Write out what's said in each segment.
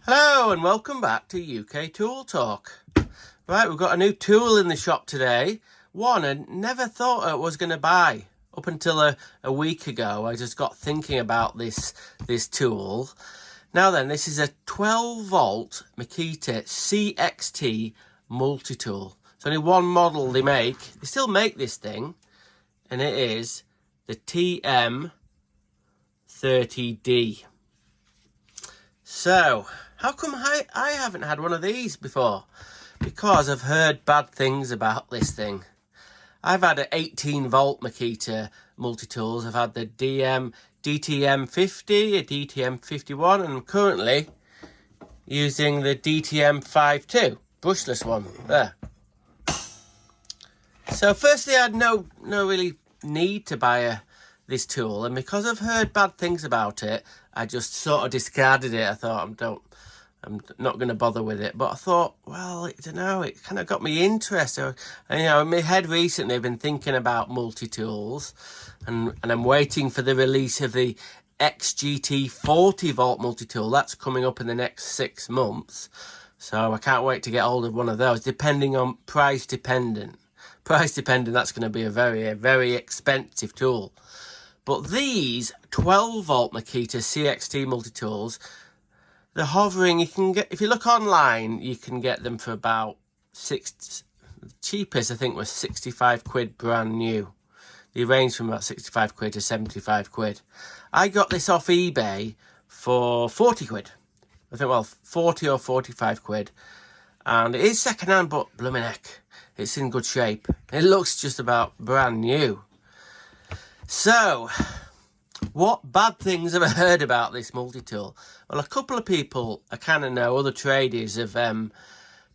Hello and welcome back to UK Tool Talk. Right, we've got a new tool in the shop today. One I never thought I was going to buy. Up until a week ago, I just got thinking about this tool. Now then, this is a 12 volt Makita CXT multi-tool. It's only one model they make. They still make this thing, and it is the TM30D. So, how come I haven't had one of these before? Because I've heard bad things about this thing. I've had an 18 volt Makita multi-tools. I've had the DTM50, a DTM51, and I'm currently using the DTM52, brushless one, there. So firstly, I had no really need to buy this tool, and because I've heard bad things about it, I just sort of discarded it. I thought I'm not going to bother with it. But I thought, well, I don't know, it kind of got me interested. And, you know, in my head recently, I've been thinking about multi-tools, and I'm waiting for the release of the XGT 40 volt multi-tool. That's coming up in the next 6 months. So I can't wait to get hold of one of those, depending on price dependent. Price dependent, that's going to be a very expensive tool. But these 12 volt Makita CXT multi-tools, they're hovering. You can get, if you look online, you can get them for about the cheapest I think was 65 quid brand new. They range from about 65 quid to 75 quid. I got this off eBay for 40 quid. I think, well, 40 or 45 quid. And it is second hand, but blooming heck, it's in good shape. It looks just about brand new. So, what bad things have I heard about this multi-tool? Well, a couple of people I kind of know, other traders, have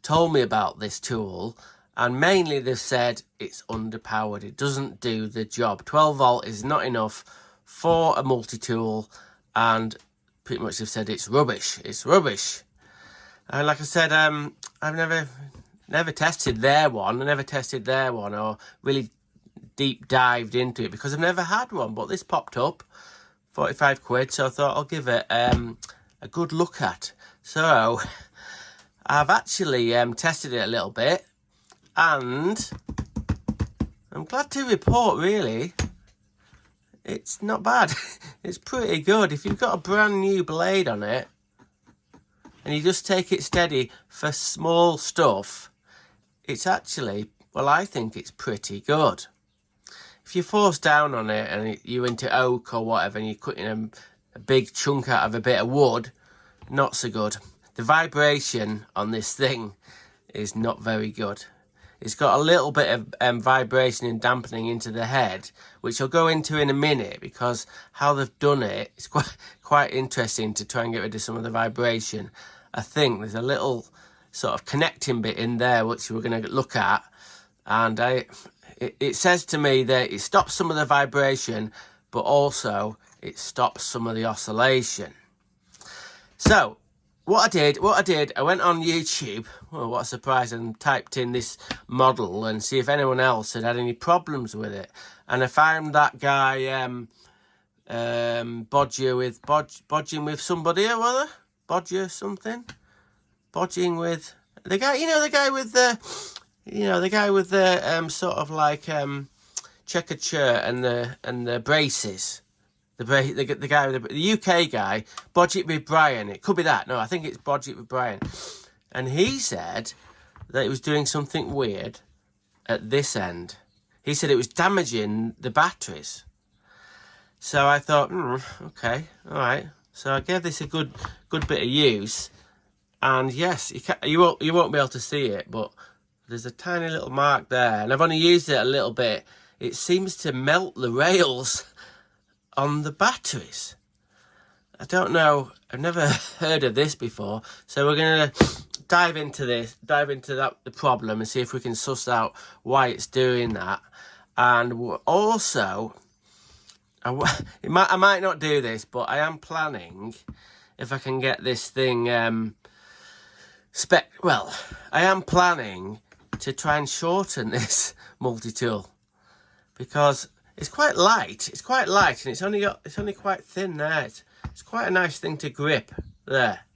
told me about this tool, and mainly they've said it's underpowered. It doesn't do the job. 12 volt is not enough for a multi-tool, and pretty much they've said it's rubbish. It's rubbish. And like I said, I've never tested their one. I never tested their one or really deep dived into it because I've never had one. But this popped up, 45 quid, so I thought I'll give it a good look at. So I've actually tested it a little bit, and I'm glad to report, really, it's not bad. It's pretty good. If you've got a brand new blade on it and you just take it steady for small stuff, it's actually, well, I think it's pretty good. If you force down on it and you're into oak or whatever and you're cutting a big chunk out of a bit of wood, not so good. The vibration on this thing is not very good. It's got a little bit of vibration and dampening into the head, which I'll go into in a minute, because how they've done it is quite interesting to try and get rid of some of the vibration. I think there's a little sort of connecting bit in there which we're going to look at, and it says to me that it stops some of the vibration, but also it stops some of the oscillation. So what I did, I went on YouTube, well, what a surprise, and typed in this model and see if anyone else had any problems with it. And I found that guy bodging with somebody or other, bodging with the guy, the guy with the sort of like checkered shirt and the braces. The guy with the UK guy, Bodge It with Brian. It could be that. No, I think it's Bodge It with Brian. And he said that it was doing something weird at this end. He said it was damaging the batteries. So I thought, okay, all right. So I gave this a good bit of use. And yes, you won't be able to see it, but there's a tiny little mark there. And I've only used it a little bit. It seems to melt the rails on the batteries. I don't know, I've never heard of this before, so we're going to dive into the problem and see if we can suss out why it's doing that. And also, I might not do this, but I am planning, if I can get this thing I am planning to try and shorten this multi-tool, because it's quite light, and it's only quite thin there. It's quite a nice thing to grip there.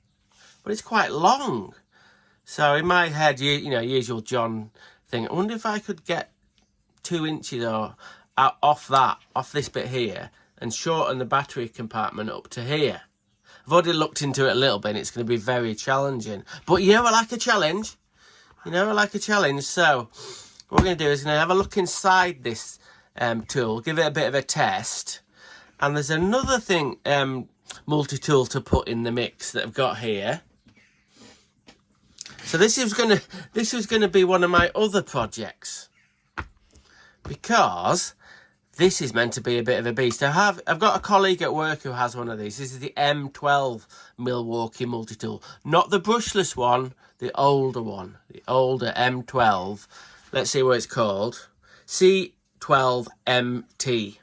but it's quite long. So in my head, you know, usual John thing, I wonder if I could get 2 inches or off this bit here and shorten the battery compartment up to here. I've already looked into it a little bit and it's going to be very challenging. But you know, I like a challenge. You know, I like a challenge. So what we're going to do is going to have a look inside this tool, give it a bit of a test. And there's another thing, multi-tool to put in the mix that I've got here. So this was going to be one of my other projects, because this is meant to be a bit of a beast. I've got a colleague at work who has one of these. This is the M12 Milwaukee multi-tool, not the brushless one, the older one, the older M12. Let's see what it's called. C12MT.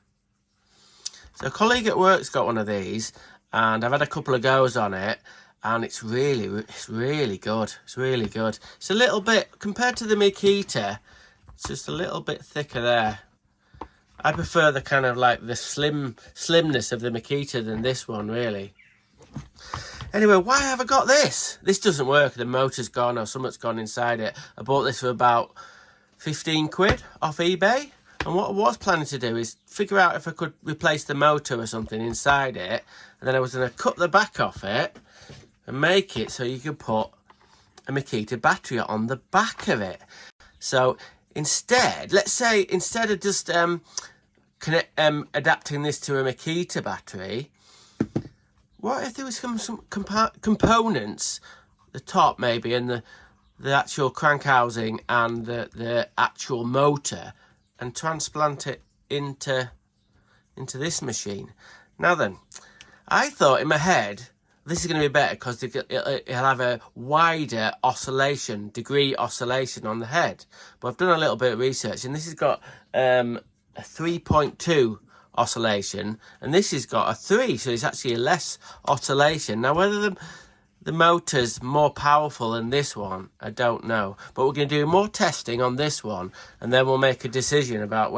So a colleague at work's got one of these, and I've had a couple of goes on it, and it's really good. It's really good. It's a little bit, compared to the Makita, it's just a little bit thicker there. I prefer the kind of like the slimness of the Makita than this one, really. Anyway, why have I got this? This doesn't work. The motor's gone or something's gone inside it. I bought this for about 15 quid off eBay. And what I was planning to do is figure out if I could replace the motor or something inside it. And then I was going to cut the back off it and make it so you could put a Makita battery on the back of it. So instead, let's say instead of just adapting this to a Makita battery, what if there was some components, the top maybe, and the actual crank housing and the actual motor, and transplant it into this machine. Now then, I thought in my head this is going to be better because it'll have a wider degree oscillation on the head. But I've done a little bit of research, and this has got a 3.2 oscillation, and this has got a 3, so it's actually less oscillation. Now whether the motor's more powerful than this one, I don't know, but we're going to do more testing on this one, and then we'll make a decision about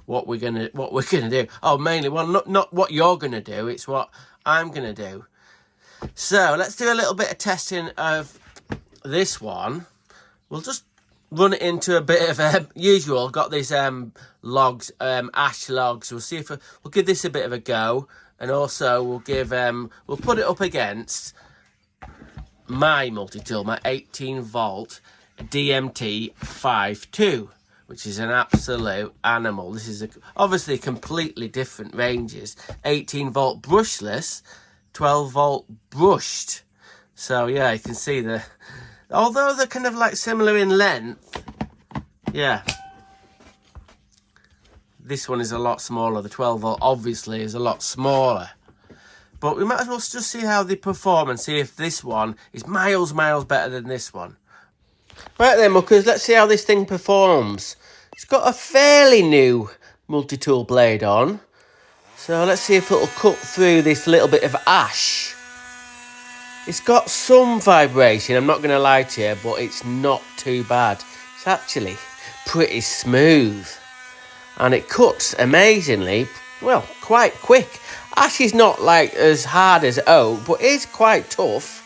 what we're going to do. Oh, mainly, well, not what you're going to do, it's what I'm going to do. So let's do a little bit of testing of this one. We'll just run it into a bit of usual. Got these logs, ash logs. We'll see if we'll give this a bit of a go, and also we'll put it up against my multi-tool, my 18-volt DMT52, which is an absolute animal. This is obviously completely different ranges. 18-volt brushless, 12-volt brushed. So yeah, you can see although they're kind of like similar in length, yeah, this one is a lot smaller. The 12-volt obviously is a lot smaller. But we might as well just see how they perform and see if this one is miles better than this one. Right then, muckers, let's see how this thing performs. It's got a fairly new multi-tool blade on. So let's see if it'll cut through this little bit of ash. It's got some vibration, I'm not going to lie to you, but it's not too bad. It's actually pretty smooth. And it cuts amazingly, well, quite quick. Ash is not like as hard as oak, but it's quite tough.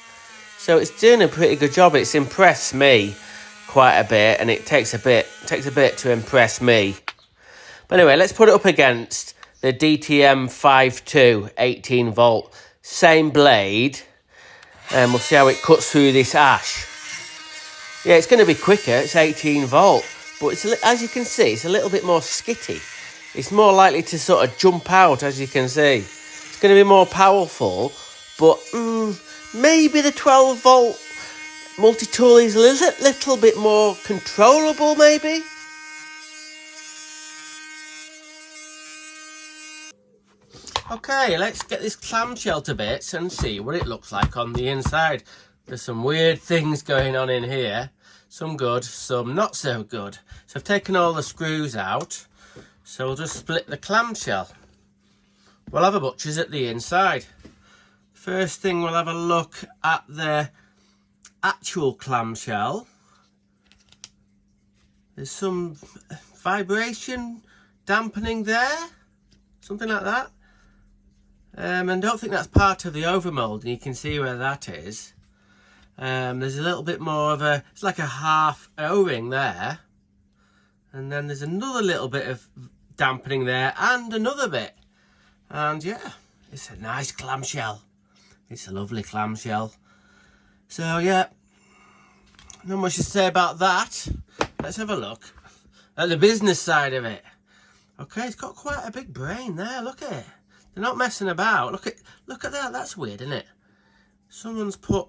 So it's doing a pretty good job. It's impressed me quite a bit, and it takes a bit to impress me. But anyway, let's put it up against the DTM52 18-volt, same blade, and we'll see how it cuts through this ash. Yeah, it's going to be quicker. It's 18-volt, but it's as you can see, it's a little bit more skitty. It's more likely to sort of jump out, as you can see. It's going to be more powerful, but maybe the 12-volt multi-tool is a little bit more controllable, maybe? Okay, let's get this clamshell to bits and see what it looks like on the inside. There's some weird things going on in here. Some good, some not so good. So I've taken all the screws out. So we'll just split the clamshell. We'll have a butcher's at the inside. First thing, we'll have a look at the actual clamshell. There's some vibration dampening there, something like that. And I don't think that's part of the overmold, and you can see where that is. There's a little bit more of a, it's like a half O-ring there. And then there's another little bit of dampening there and another bit. And yeah, it's a nice clamshell. It's a lovely clamshell. So yeah, not much to say about that. Let's have a look at the business side of it. Okay, it's got quite a big brain there. Look at it. They're not messing about. Look at that. That's weird, isn't it? Someone's put,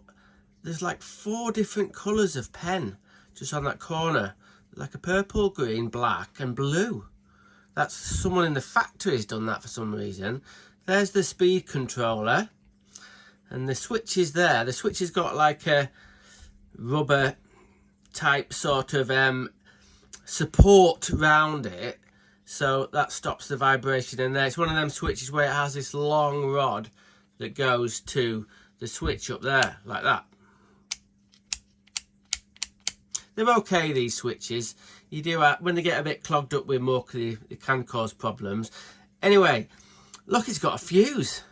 there's like 4 different colours of pen just on that corner. Like a purple, green, black and blue. That's someone in the factory's done that for some reason. There's the speed controller. And the switch is there. The switch has got like a rubber type sort of support round it. So that stops the vibration in there. It's one of them switches where it has this long rod that goes to the switch up there, like that. They're okay, these switches. You do when they get a bit clogged up with muck, they can cause problems. Anyway, look, it's got a fuse.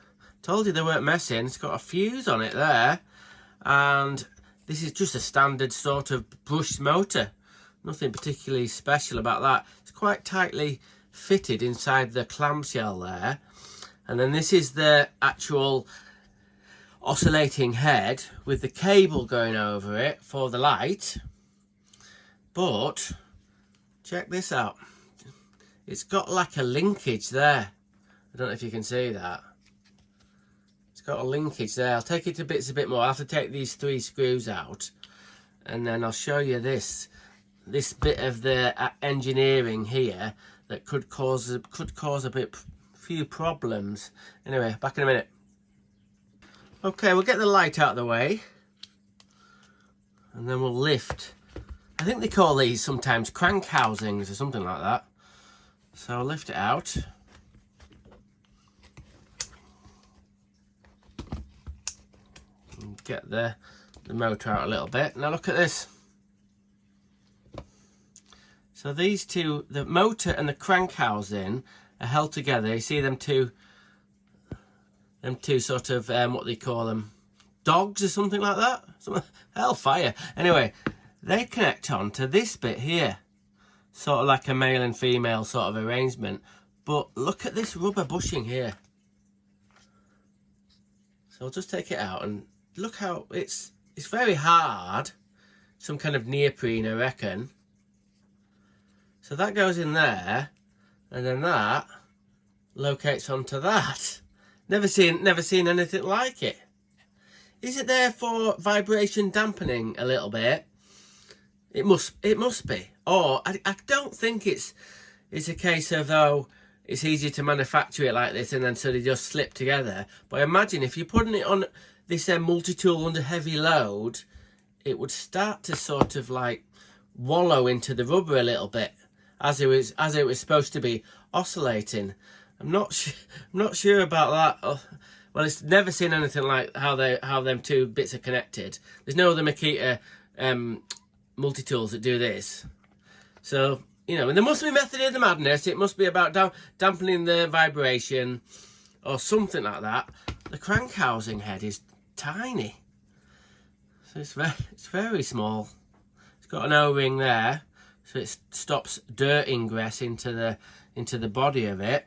Told you they weren't messing. It's got a fuse on it there. And this is just a standard sort of brushed motor. Nothing particularly special about that. It's quite tightly fitted inside the clamshell there. And then this is the actual oscillating head with the cable going over it for the light. But check this out. It's got like a linkage there. I don't know if you can see that. It's got a linkage there. I'll take it to bits a bit more. I'll have to take these 3 screws out, and then I'll show you this bit of the engineering here that could cause a few problems. Anyway, back in a minute. Okay, we'll get the light out of the way, and then we'll lift. I think they call these sometimes crank housings or something like that. So I'll lift it out. And get the motor out a little bit. Now look at this. So these two, the motor and the crank housing, are held together. You see them two sort of, what they call them, dogs or something like that? Hellfire. Anyway, they connect on to this bit here. Sort of like a male and female sort of arrangement. But look at this rubber bushing here. So I'll just take it out and look how it's very hard. Some kind of neoprene, I reckon. So that goes in there, and then that locates onto that. Never seen anything like it. Is it there for vibration dampening a little bit? It must be. Or I don't think it's a case of, oh, it's easier to manufacture it like this and then so they just slip together. But imagine if you're putting it on this multi-tool under heavy load, it would start to sort of like wallow into the rubber a little bit as it was supposed to be oscillating. I'm not sure about that. Well, it's never seen anything like how them two bits are connected. There's no other Makita multi-tools that do this. So, you know, and there must be method in the madness. It must be about dampening the vibration or something like that. The crank housing head is tiny. So it's very small. It's got an O-ring there, so it stops dirt ingress into the body of it.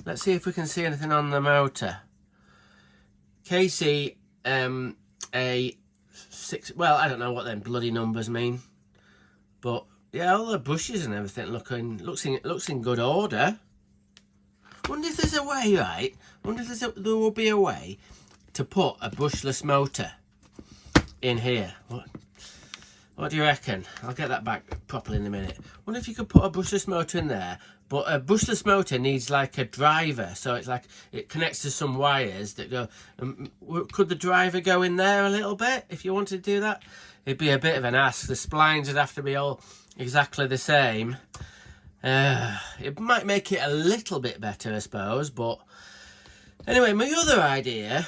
Let's see if we can see anything on the motor. KC A6. Well, I don't know what them bloody numbers mean, but yeah, all the brushes and everything looks in good order. Wonder if there's a way, right? Wonder if there will be a way to put a brushless motor in here. What do you reckon? I'll get that back properly in a minute. Wonder if you could put a brushless motor in there, but a brushless motor needs like a driver, so it's like it connects to some wires that go. Could the driver go in there a little bit if you wanted to do that? It'd be a bit of an ask. The splines would have to be all exactly the same. It might make it a little bit better, I suppose, but anyway, my idea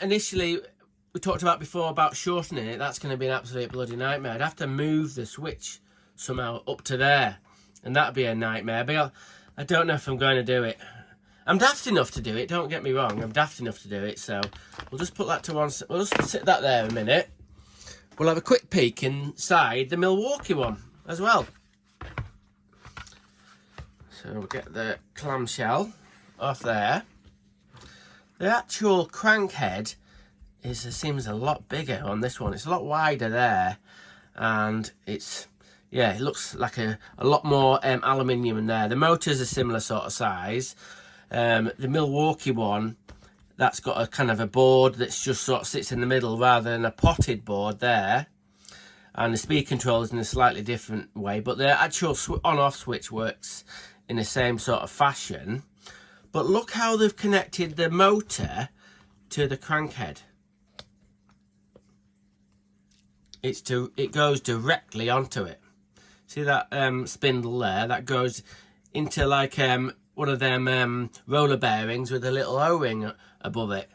initially we talked about before about shortening it. That's going to be an absolute bloody nightmare. I'd have to move the switch somehow up to there, and that'd be a nightmare, but I don't know if I'm going to do it. I'm daft enough to do it, don't get me wrong, I'm daft enough to do it, so we'll just put that to one, we'll just sit that there a minute. we'll have a quick peek inside the Milwaukee one as well. So we'll get the clamshell off there. The actual crankhead seems a lot bigger on this one. It's a lot wider there, and it's, yeah, it looks like a lot more aluminium in there. The motor's a similar sort of size. The Milwaukee one, that's got a kind of a board that's just sort of sits in the middle rather than a potted board there. And the speed control is in a slightly different way, but the actual on-off switch works in the same sort of fashion. But look how they've connected the motor to the crankhead. It goes directly onto it. See that spindle there? That goes into like one of them roller bearings with a little O-ring above it.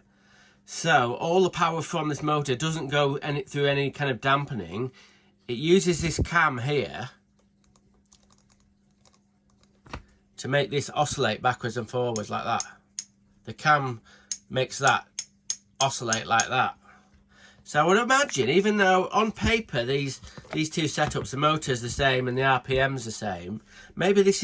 So all the power from this motor doesn't go through any kind of dampening. It uses this cam here to make this oscillate backwards and forwards like that. The cam makes that oscillate like that. So I would imagine, even though on paper these two setups, the motor's the same and the RPM's the same, maybe this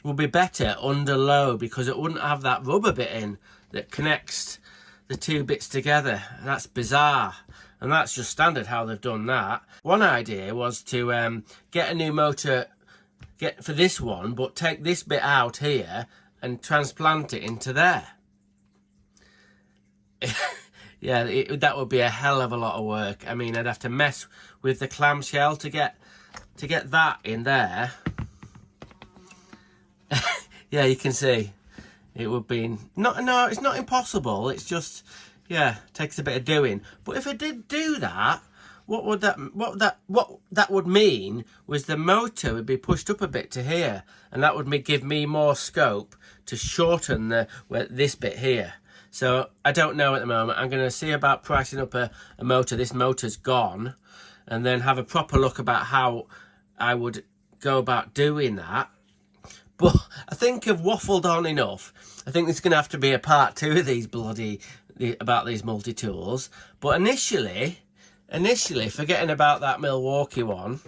will be better under low because it wouldn't have that rubber bit in that connects the two bits together. And that's bizarre. And that's just standard how they've done that. One idea was to get a new motor for this one, but take this bit out here and transplant it into there. Yeah, that would be a hell of a lot of work. I mean, I'd have to mess with the clamshell to get that in there. Yeah, you can see it would be no, it's not impossible. It's just, yeah, takes a bit of doing. But if I did do that, what that would mean was the motor would be pushed up a bit to here, and that would give me more scope to shorten this bit here. So I don't know at the moment. I'm going to see about pricing up a motor. This motor's gone, and then have a proper look about how I would go about doing that. But I think I've waffled on enough. I think there's going to have to be a part 2 of these about these multi-tools. But initially, forgetting about that Milwaukee one,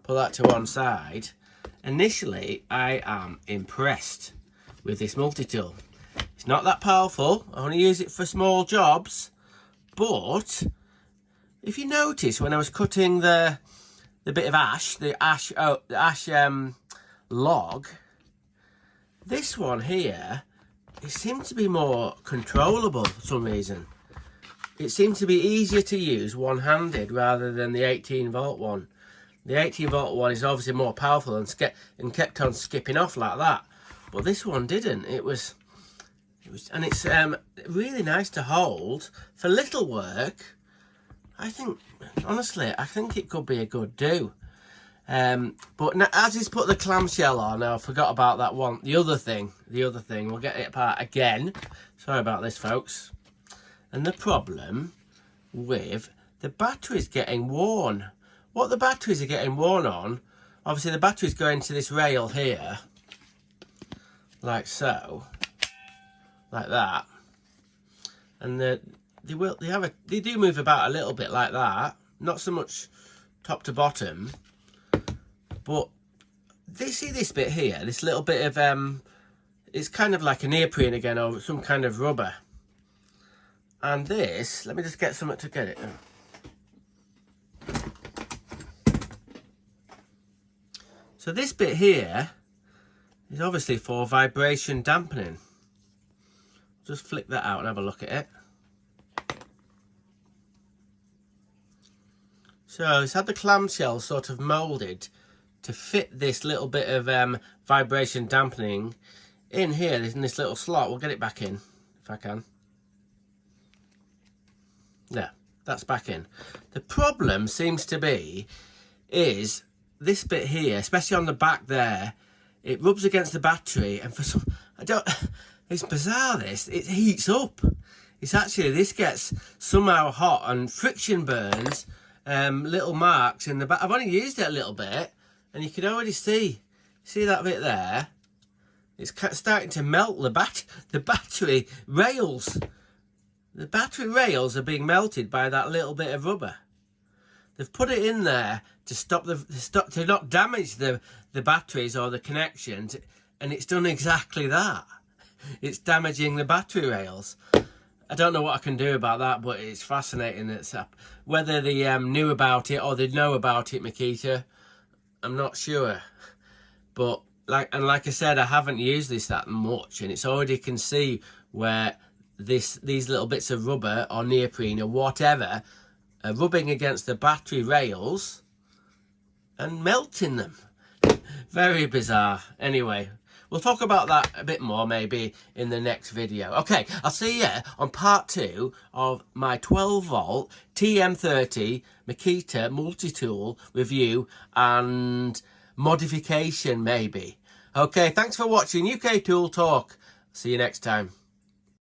put that to one side. Initially, I am impressed with this multi-tool. It's not that powerful. I only use it for small jobs. But if you notice, when I was cutting the bit of ash, the ash log, this one here, it seemed to be more controllable for some reason. It seemed to be easier to use one-handed rather than the 18-volt one. The 18-volt one is obviously more powerful and kept on skipping off like that. But this one didn't. It's really nice to hold for little work. Honestly, I think it could be a good do. But now, as he's put the clamshell on, I forgot about that one. The other thing, we'll get it apart again. Sorry about this, folks. And the problem with the batteries getting worn. What the batteries are getting worn on, obviously the batteries go into this rail here, like so, like that, and they do move about a little bit like that, not so much top to bottom, but see this bit here, this little bit of it's kind of like a neoprene again, or some kind of rubber. And this, let me just get something to get it. So this bit here is obviously for vibration dampening. Just flick that out and have a look at it. So it's had the clamshell sort of moulded to fit this little bit of vibration dampening in here, in this little slot. We'll get it back in if I can. Yeah, that's back in. The problem seems to be is this bit here, especially on the back there, it rubs against the battery, and for some, it's bizarre this, it heats up. It's actually, this gets somehow hot and friction burns, little marks in the back. I've only used it a little bit, and you can already see that bit there. It's starting to melt the battery rails. The battery rails are being melted by that little bit of rubber. they've put it in there to stop to not damage the batteries or the connections, and it's done exactly that. It's damaging the battery rails. I don't know what I can do about that, but it's fascinating. That's whether they knew about it or they know about it, Makita, I'm not sure. But like I said, I haven't used this that much, and it's already can see where these little bits of rubber or neoprene or whatever are rubbing against the battery rails and melting them. Very bizarre. Anyway, we'll talk about that a bit more maybe in the next video. Okay, I'll see you on part 2 of my 12 volt TM30 Makita multi-tool review and modification maybe. Okay, thanks for watching UK Tool Talk. See you next time.